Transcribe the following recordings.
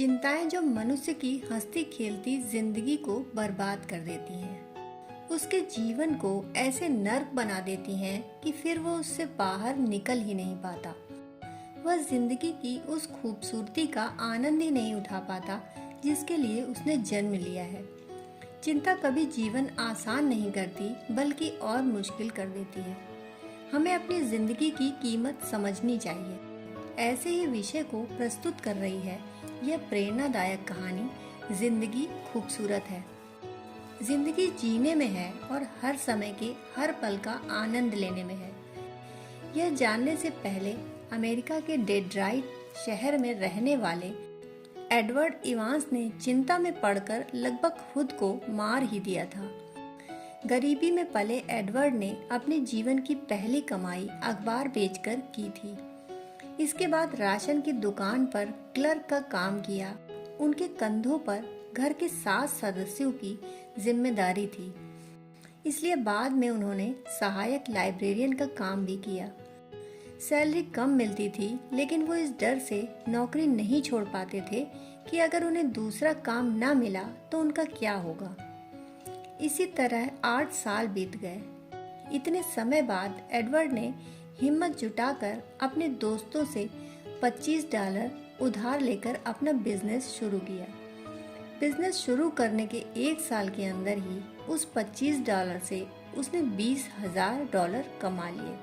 चिंताएं जो मनुष्य की हंसती खेलती जिंदगी को बर्बाद कर देती हैं, उसके जीवन को ऐसे नर्क बना देती हैं कि फिर वो उससे बाहर निकल ही नहीं पाता। वह जिंदगी की उस खूबसूरती का आनंद ही नहीं उठा पाता जिसके लिए उसने जन्म लिया है। चिंता कभी जीवन आसान नहीं करती बल्कि और मुश्किल कर देती है। हमें अपनी जिंदगी की कीमत समझनी चाहिए। ऐसे ही विषय को प्रस्तुत कर रही है यह प्रेरणादायक कहानी जिंदगी खूबसूरत है। जिंदगी जीने में है और हर समय के हर पल का आनंद लेने में है। यह जानने से पहले अमेरिका के डेट्रॉइट शहर में रहने वाले एडवर्ड इवांस ने चिंता में पड़कर लगभग खुद को मार ही दिया था। गरीबी में पले एडवर्ड ने अपने जीवन की पहली कमाई अखबार बेचकर की थी। इसके बाद राशन की दुकान पर क्लर्क का काम किया। उनके कंधों पर घर के 7 सदस्यों की जिम्मेदारी थी, इसलिए बाद में उन्होंने सहायक लाइब्रेरियन का काम भी किया। सैलरी कम मिलती थी, लेकिन वो इस डर से नौकरी नहीं छोड़ पाते थे कि अगर उन्हें दूसरा काम न मिला तो उनका क्या होगा। इसी तरह 8 साल बीत गए। इतने समय बाद एडवर्ड ने हिम्मत जुटाकर अपने दोस्तों से $25 उधार लेकर अपना बिजनेस शुरू किया। बिजनेस शुरू करने के 1 साल के अंदर ही उस $25 से उसने $20,000 कमा लिए।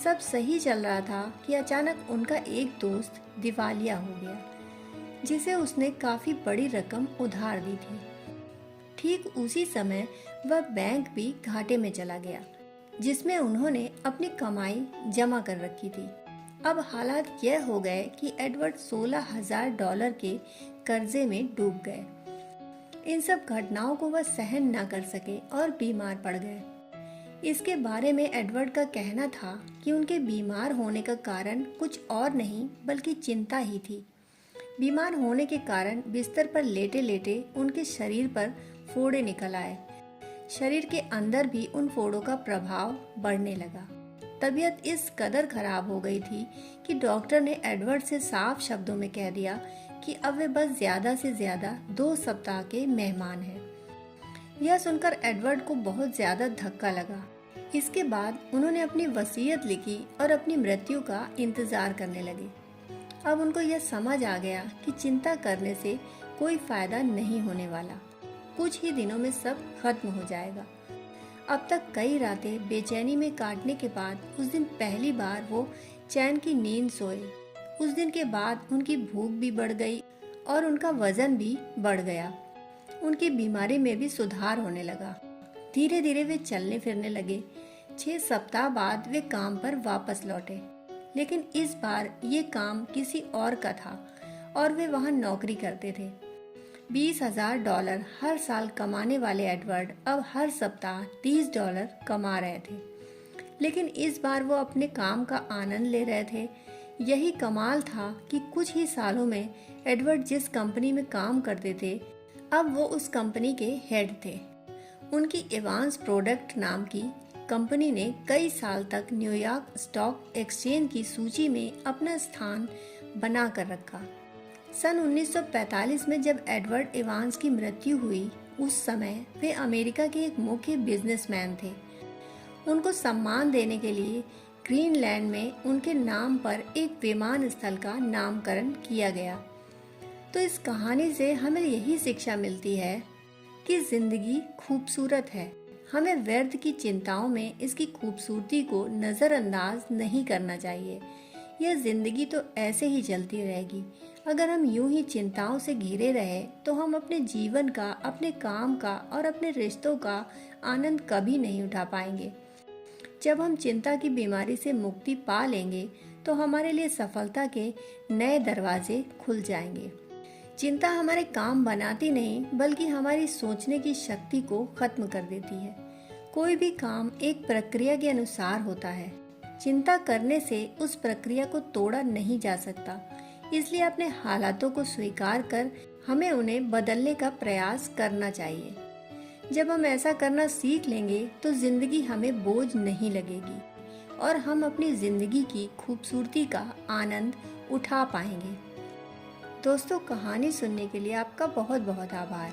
सब सही चल रहा था कि अचानक उनका एक दोस्त दिवालिया हो गया, जिसे उसने काफी बड़ी रकम उधार दी थी। ठीक उसी समय वह बैंक भी घाटे में चला गया, जिसमें उन्होंने अपनी कमाई जमा कर रखी थी। अब हालात यह हो गए कि एडवर्ड $16,000 के कर्जे में डूब गए। इन सब घटनाओं को वह सहन न कर सके और बीमार पड़ गए। इसके बारे में एडवर्ड का कहना था कि उनके बीमार होने का कारण कुछ और नहीं बल्कि चिंता ही थी। बीमार होने के कारण बिस्तर पर लेटे लेटे उनके शरीर पर फोड़े निकल आए। शरीर के अंदर भी उन फोड़ों का प्रभाव बढ़ने लगा। तबीयत इस कदर खराब हो गई थी कि डॉक्टर ने एडवर्ड से साफ शब्दों में कह दिया कि अब वे बस ज्यादा से ज्यादा 2 सप्ताह के मेहमान हैं। यह सुनकर एडवर्ड को बहुत ज्यादा धक्का लगा। इसके बाद उन्होंने अपनी वसीयत लिखी और अपनी मृत्यु का इंतजार करने लगे। अब उनको यह समझ आ गया कि चिंता करने से कोई फायदा नहीं होने वाला। कुछ ही दिनों में सब खत्म हो जाएगा। अब तक कई रातें बेचैनी में काटने के बाद उस दिन पहली बार वो चैन की नींद सोए। उस दिन के बाद उनकी भूख भी बढ़ गई और उनका वजन भी बढ़ गया। उनकी बीमारी में भी सुधार होने लगा। धीरे धीरे वे चलने फिरने लगे। 6 सप्ताह बाद वे काम पर वापस लौटे, लेकिन इस बार ये काम किसी और का था और वे वहाँ नौकरी करते थे। $20,000 हर साल कमाने वाले एडवर्ड अब हर सप्ताह $30 कमा रहे थे, लेकिन इस बार वो अपने काम का आनंद ले रहे थे। यही कमाल था कि कुछ ही सालों में एडवर्ड जिस कंपनी में काम करते थे, अब वो उस कंपनी के हेड थे। उनकी एवांस प्रोडक्ट नाम की कंपनी ने कई साल तक न्यूयॉर्क स्टॉक एक्सचेंज की सूची में अपना स्थान बना कर रखा। सन 1945 में जब एडवर्ड इवांस की मृत्यु हुई, उस समय वे अमेरिका के एक मुख्य बिजनेसमैन थे। उनको सम्मान देने के लिए ग्रीनलैंड में उनके नाम पर एक विमानस्थल का नामकरण किया गया। तो इस कहानी से हमें यही शिक्षा मिलती है कि जिंदगी खूबसूरत है। हमें व्यर्थ की चिंताओं में इसकी खूबसूरती को नजरअंदाज नहीं करना चाहिए। यह जिंदगी तो ऐसे ही चलती रहेगी। अगर हम यूं ही चिंताओं से घिरे रहे तो हम अपने जीवन का, अपने काम का और अपने रिश्तों का आनंद कभी नहीं उठा पाएंगे। जब हम चिंता की बीमारी से मुक्ति पा लेंगे तो हमारे लिए सफलता के नए दरवाजे खुल जाएंगे। चिंता हमारे काम बनाती नहीं बल्कि हमारी सोचने की शक्ति को खत्म कर देती है। कोई भी काम एक प्रक्रिया के अनुसार होता है। चिंता करने से उस प्रक्रिया को तोड़ा नहीं जा सकता, इसलिए अपने हालातों को स्वीकार कर हमें उन्हें बदलने का प्रयास करना चाहिए। जब हम ऐसा करना सीख लेंगे तो जिंदगी हमें बोझ नहीं लगेगी और हम अपनी जिंदगी की खूबसूरती का आनंद उठा पाएंगे। दोस्तों, कहानी सुनने के लिए आपका बहुत बहुत आभार।